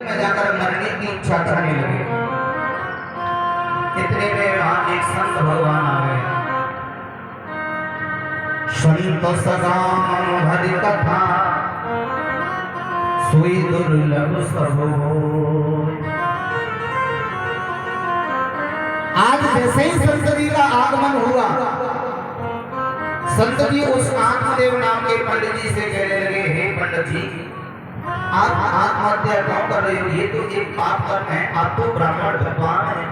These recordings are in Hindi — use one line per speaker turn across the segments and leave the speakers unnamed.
में जाकर मरने की इच्छा करने लगे। इतने में वहां एक संत भगवान आ गए। संत सगाम हरि कथा सुई दुर्लभ सब होय। आज जैसे ही संत जी का आगमन हुआ, संत जी उस आत्मदेव नाम के पंडित जी से कहने लगे, हे पंडित जी, आप आत्महत्या क्यों कर रहे हो? ये तो एक पाप कर्म है, आप तो ब्राह्मण विद्वान हैं,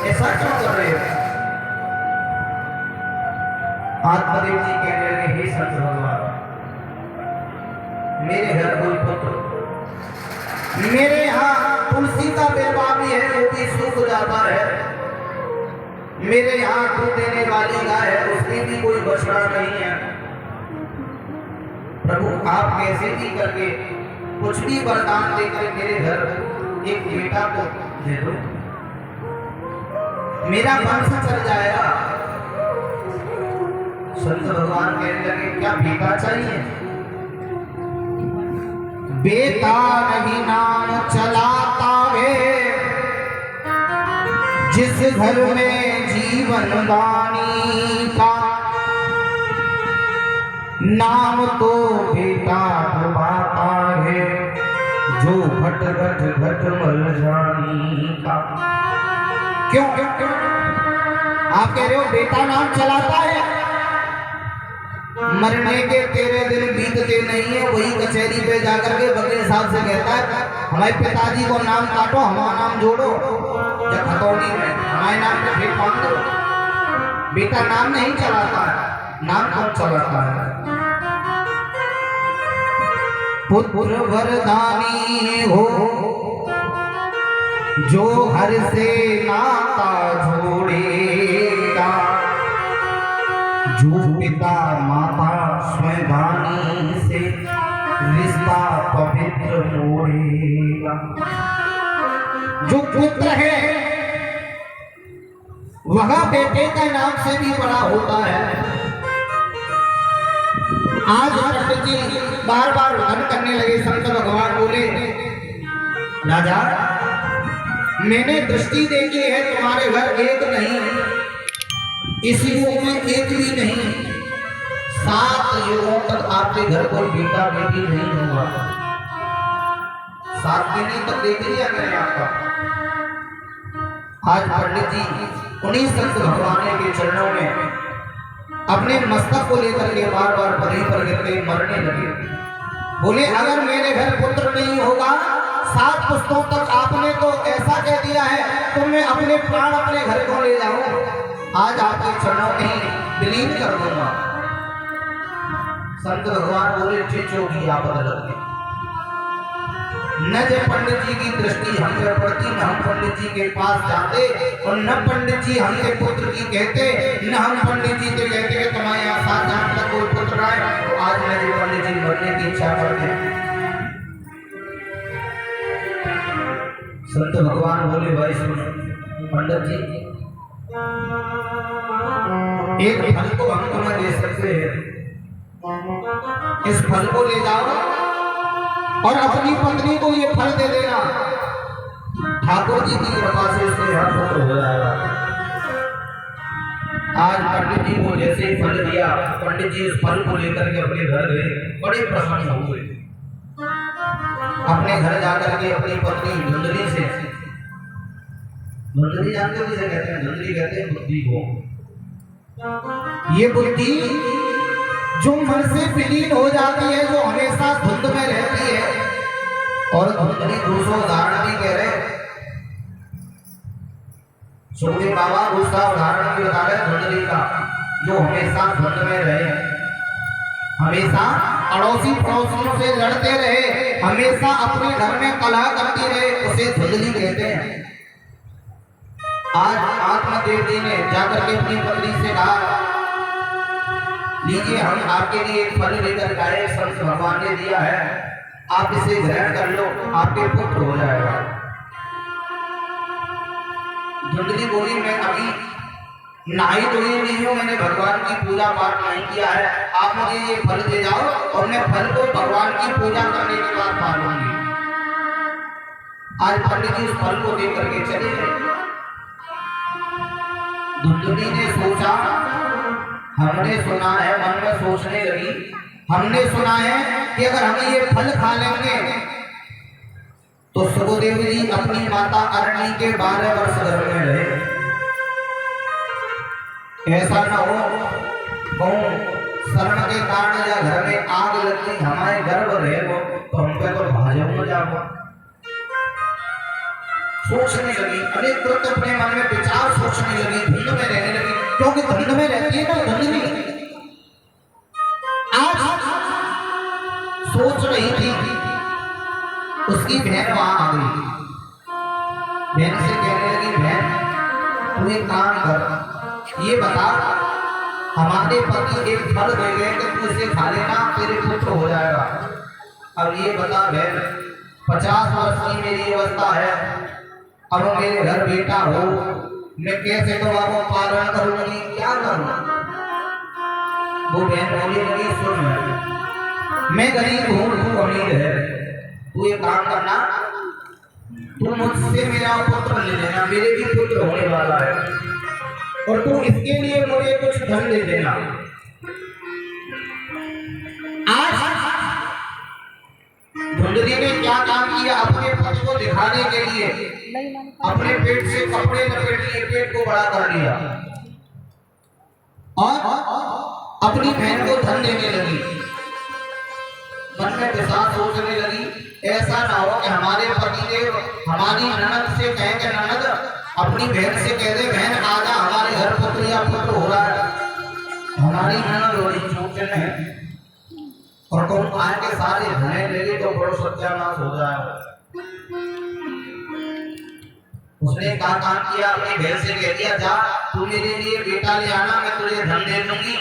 ऐसा क्यों कर रहे हो? आत्मदेव जी कहने लगे, हे संत भगवान, मेरे घर कोई पुत्र, मेरे यहाँ तुलसी का विवाह भी है, वो भी सूख जाता है, मेरे यहाँ दूध देने वाली गाय है, उसकी भी कोई बछड़ा नहीं है। प्रभु आप कैसे भी करके कुछ भी वरदान देकर मेरे घर एक बेटा को दे दो, मेरा वंश चल जाएगा। संत भगवान कहने लगे, क्या बेटा चाहिए? बेटा नहीं नाम चलाता है, जिस घर में जीवन वाणी का नाम तो बेटा डुबाता है, जो घट घट घट मर जानी का। क्यों क्यों क्यों आप कह रहे हो बेटा नाम चलाता है? मरने के 13 दिन बीतते नहीं है, वही कचहरी पे जाकर के वकील साहब से कहता है, हमारे पिताजी को नाम काटो, हमारा नाम जोड़ो, जब हथौड़ी में हमारे नाम पे फिर मांग दो। बेटा नाम नहीं चलाता है, नाम कौन चलाता है? पुत्र वरदानी हो, जो हर से नाता जोड़ेगा, जो पिता माता स्वयं से रिश्ता पवित्र मोड़ेगा। जो पुत्र है वह बेटे का नाम से भी बड़ा होता है। आज पंडित जी बार बार वन करने लगे। संत भगवान बोले, राजा मैंने दृष्टि देखी है, तुम्हारे घर एक नहीं, इस युग में एक भी नहीं, 7 युगों तक आपके घर कोई बेटा बेटी नहीं हुआ। 7 पीढ़ी तक देख लिया मैंने आपका। आज पंडित जी उन्हीं संत भगवान के चरणों में अपने मस्तक को लेकर के बार बार परी पर गिरते मरने लगे। बोले, अगर मेरे घर पुत्र नहीं होगा, 7 पुस्तकों तक आपने तो ऐसा कह दिया है, तो मैं अपने प्राण अपने घर को ले जाऊं, आज आपके चरणों में विलीन कर दूंगा। संत भगवान बोले, चिचोगी आप बदलते न जब पंडित जी की दृष्टि हम पर पड़ती, न हम पंडित जी के पास जाते, और न पंडित जी हमके पुत्र की कहते, न हम पंडित जी से कहते कि तुम्हारे यहाँ 7 जन्म तक कोई पुत्र आए। तो आज मैं जो पंडित जी मरने की इच्छा करते हैं। संत भगवान बोले, भाई सुनो पंडित जी, एक फल को हम तुम्हें दे सकते हैं, इस फल को ले जाओ और अपनी पत्नी को ये फल दे देना, ठाकुर जी की कृपा से उसके यहाँ पुत्र हो जाएगा। आज पंडित जी को जैसे ही फल दिया, पंडित जी इस फल को लेकर के अपने घर गए, बड़े प्रसन्न हुए। अपने घर जाकर के अपनी पत्नी धुंधली से, धुंधली जानते हो किसे कहते हैं? धुंधली कहते हैं बुद्धि को। ये बुद्धि जो मन से विलीन हो जाती है, जो हमेशा धुंध में रहती है, और धुंधली दूसरा उदाहरण भी कह रहे, सुखदेव बाबा दूसरा उदाहरण भी बता रहे धुंधली का, जो हमेशा धुंध में रहे, हमेशा अड़ोसी पड़ोसियों से लड़ते रहे, हमेशा अपने घर में कलह करती रहे, उसे धुंधली कहते हैं। आज आत्मदेव जी ने जाकर के अपनी पत्नी से कहा, लीजिए हम आपके लिए एक फल लेकर आए, संत भगवान ने दिया है, आप इसे ग्रहण कर लो, आपके पुत्र हो जाएगा। धुंधली बोली, मैं अभी नहाई धोई नहीं हूँ, मैंने भगवान की पूजा पाठ नहीं किया है, आप मुझे ये फल दे जाओ और मैं फल को भगवान की पूजा करने के बाद खा लूंगी। आज पंडित जी उस फल को देख करके चले गए। धुंधली ने सोचा, हमने सुना है, मन में सोचने लगी, हमने सुना है कि अगर हम ये फल खा लेंगे तो सुखदेव जी अपनी माता अरणी के 12 वर्ष गर्भ में रहे। ऐसा न हो कहूं शरण के कारण या घर में आग लगती हमारे गर्भ रहे वो तो हम पे तो भाजपा हो जाओ। सोचने लगी, अनेक कृत अपने मन में विचार सोचने लगी, धुंध में रहने लगी, क्योंकि धुंध में रहती है ना धुंधली। आज सोच रही थी, उसकी बहन वहां आ गई। बहन से कहने लगी, बहन तू एक काम कर, ये बता हमारे पति एक फल दे गए कि तू इसे खा लेना, तेरे पुत्र हो जाएगा। अब ये बता बहन, 50 वर्ष की मेरी अवस्था है, अब मेरे घर बेटा हो, मैं कैसे तो आपको पालन करूंगी, क्या करूं? वो बहन बोली लगी, सुन मैं गरीब हूं, तू अमीर है, तू एक काम करना, तू मुझसे मेरा पुत्र ले लेना, मेरे भी पुत्र होने वाला है, और तू इसके लिए मुझे कुछ धन दे देना। आज धुंधली ने क्या काम किया, अपने पति को दिखाने के लिए अपने पेट से कपड़े लपेट लिए, पेट को बड़ा कर लिया और अपनी बहन को धन देने लगी। मन में विचार सोचने लगी, ऐसा ना हो कि हमारे पतिदेव हमारी ननद से कहें कि ननद अपनी बहन से कह दे, बहन आजा हमारे घर पुत्र या पुत्र हो रहा है, हमारी ननद बड़ी सोचने है और तुम आके सारे धने लगे तो बड़ो सत्यानाश हो जाए। उसने क्या काम किया, अपनी बहन से कह दिया, जा तू मेरे लिए बेटा ले आना, मैं तुझे धन दे दूंगी।